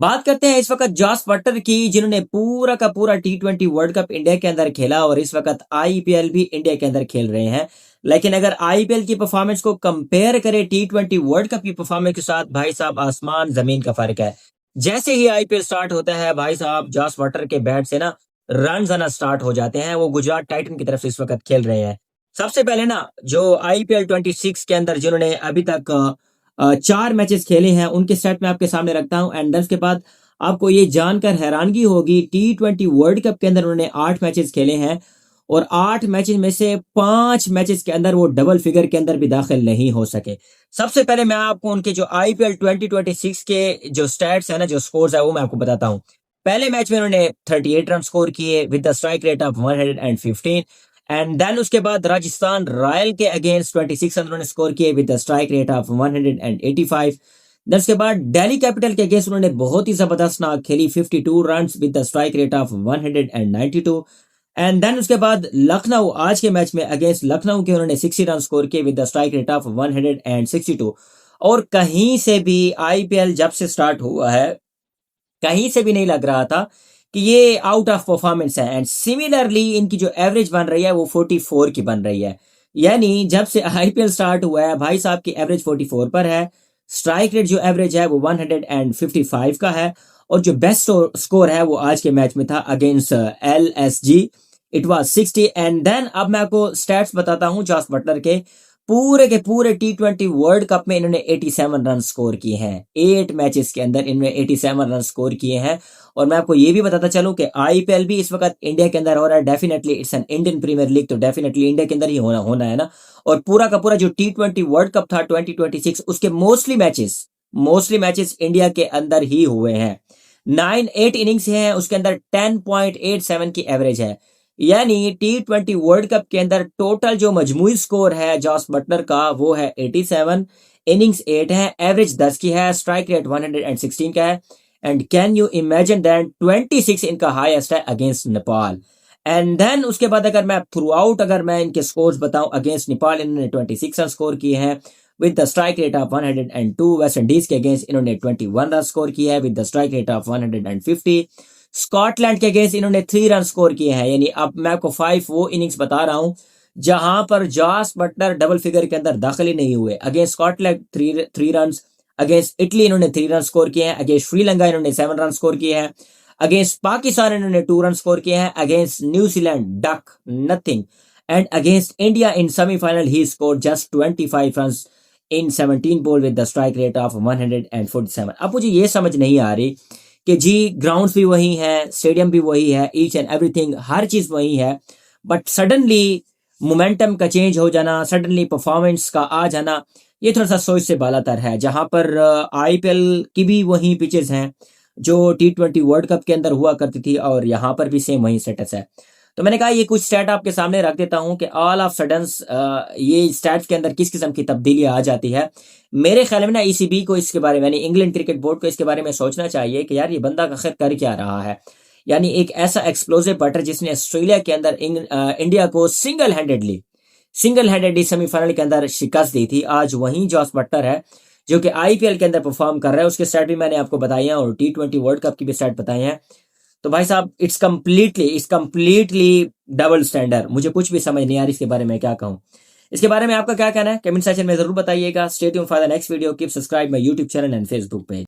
बात करते हैं इस वक्त जॉस बटलर की, जिन्होंने पूरा का पूरा T20 वर्ल्ड कप इंडिया के अंदर खेला और इस वक्त आईपीएल भी इंडिया के अंदर खेल रहे हैं। लेकिन अगर आईपीएल की परफॉर्मेंस को कंपेयर करें T20 वर्ल्ड कप की परफॉर्मेंस के साथ, भाई साहब आसमान जमीन का फर्क है। जैसे ही आईपीएल स्टार्ट होता है, भाई साहब जॉस बटलर के बैट से ना रन आना स्टार्ट हो जाते हैं। वो गुजरात टाइटन की तरफ से इस वक्त खेल रहे हैं। सबसे पहले ना जो आईपीएल 26 के अंदर जिन्होंने अभी तक 4 मैचेस खेले हैं, उनके सेट में आपके सामने रखता हूं। एंड उसके बाद आपको ये जानकर हैरानगी होगी, T20 वर्ल्ड कप के अंदर उन्होंने 8 मैचेस खेले हैं और 8 मैचेस में से 5 मैचेस के अंदर वो डबल फिगर के अंदर भी दाखिल नहीं हो सके। सबसे पहले मैं आपको उनके जो आईपीएल 2026 के जो स्टैट्स है ना, जो स्कोर्स है, वो मैं आपको बताता हूं। पहले मैच में उन्होंने 38 रन स्कोर किए with the strike rate of 115। And then उसके बाद राजस्थान रॉयल के अगेंस्ट 26 रन उन्होंने स्कोर किए with the strike rate of 185। Then उसके बाद दिल्ली कैपिटल के अगेंस्ट उन्होंने बहुत ही जबरदस्त नाक खेली, 52 run with the strike rate of 192। And then उसके बाद लखनऊ, आज के मैच में अगेंस्ट लखनऊ के उन्होंने 60 रन स्कोर किए with the strike rate of 162। और कहीं से भी आईपीएल जब से स्टार्ट हुआ है, कहीं से भी नहीं लग रहा था कि ये आउट ऑफ परफॉर्मेंस है। एंड सिमिलरली इनकी जो एवरेज बन रही है वो 44 की बन रही है। यानी जब से आईपीएल स्टार्ट हुआ है, भाई साहब की एवरेज 44 पर है। स्ट्राइक रेट जो एवरेज है वो 155 का है। और जो बेस्ट स्कोर है वो आज के मैच में था against LSG, it was 60। And then अब मैं आपको स्टैट्स बताता हूं जॉस बटलर के। पूरे के पूरे T20 वर्ल्ड कप में इन्होंने 87 रन स्कोर किए हैं। 8 मैचेस के अंदर इन्होंने 87 रन स्कोर किए हैं। और मैं आपको ये भी बताता चलूं कि आईपीएल भी इस वक्त इंडिया के अंदर हो रहा है। Definitely it's an Indian Premier League, तो डेफिनेटली इंडिया के अंदर ही होना है ना। और पूरा का पूरा जो T20 वर्ल्ड कप था 2026, उसके मोस्टली मैचेस इंडिया के अंदर ही हुए हैं। 8 इनिंग्स हैं, उसके अंदर 10.87 की एवरेज है। यानी T20 वर्ल्ड कप के अंदर टोटल जो मजमूई स्कोर है जॉस बटलर का वो है 87। इनिंग्स 8 है, एवरेज 10 की है, स्ट्राइक रेट 116 का है। And can you imagine that 26 इनका हाईएस्ट है अगेंस्ट नेपाल। एंड देन उसके बाद अगर मैं थ्रू आउट अगर मैं इनके स्कोर्स बताऊं, अगेंस्ट नेपाल इन्होंने 26 रन स्कोर किए हैं with the strike rate of 102। West Indies के अगेंस्ट इन्होंने 21 रन स्कोर किया है with the strike rate of 150। Scotland के अगेंस्ट इन्होंने 3 रन स्कोर किए हैं। यानी अब मैं आपको 5 वो इनिंग्स बता रहा हूं जहां पर जॉस बटलर डबल फिगर के अंदर दाखिल ही नहीं हुए। Against Scotland 3 run, against Italy इन्होंने 3 रन स्कोर किए हैं, अगेंस्ट श्रीलंका इन्होंने 7 रन स्कोर किए हैं, अगेंस्ट पाकिस्तान इन्होंने 2 रन स्कोर किए हैं, against New Zealand duck nothing. And against India in semifinal he score just 25 run in 17 ball with the strike rate of 147। अब मुझे ये समझ नहीं आ रही कि जी ग्राउंड्स भी वही है, स्टेडियम भी वही है, ईच एंड एवरीथिंग, हर चीज वही है, बट सडनली मोमेंटम का चेंज हो जाना, सडनली परफॉर्मेंस का आ जाना, ये थोड़ा सा सोच से बालातर है। जहां पर आईपीएल की भी वही पिचेस हैं जो T20 वर्ल्ड कप के अंदर हुआ करती थी, और यहाँ पर भी सेम वही स्टेटस है। तो मैंने कहा ये कुछ स्टैट आपके सामने रख देता हूं कि ऑल ऑफ सडन ये स्टैट्स के अंदर किस किस्म की तब्दीली आ जाती है। मेरे ख्याल में ना ईसीबी को इसके बारे में, यानी इंग्लैंड क्रिकेट बोर्ड को इसके बारे में सोचना चाहिए कि यार ये बंदा आखिर कर क्या रहा है। यानी एक ऐसा एक्सप्लोसिव बैटर जिसने ऑस्ट्रेलिया के अंदर इंडिया को सिंगल हैंडेडली सेमीफाइनल के अंदर शिकस्त दी थी, आज वही जॉस बटलर है जो कि आईपीएल के अंदर परफॉर्म कर रहा है। उसके स्टैट भी मैंने आपको बताए हैं और T20 वर्ल्ड कप की भी स्टैट बताए हैं। तो भाई साहब इट्स कंप्लीटली डबल स्टैंडर्ड। मुझे कुछ भी समझ नहीं आ रही इसके बारे में क्या कहूं। इसके बारे में आपका क्या कहना है कमेंट सेक्शन में जरूर बताइएगा। Stay tuned for the next video, keep subscribe my YouTube channel and Facebook page.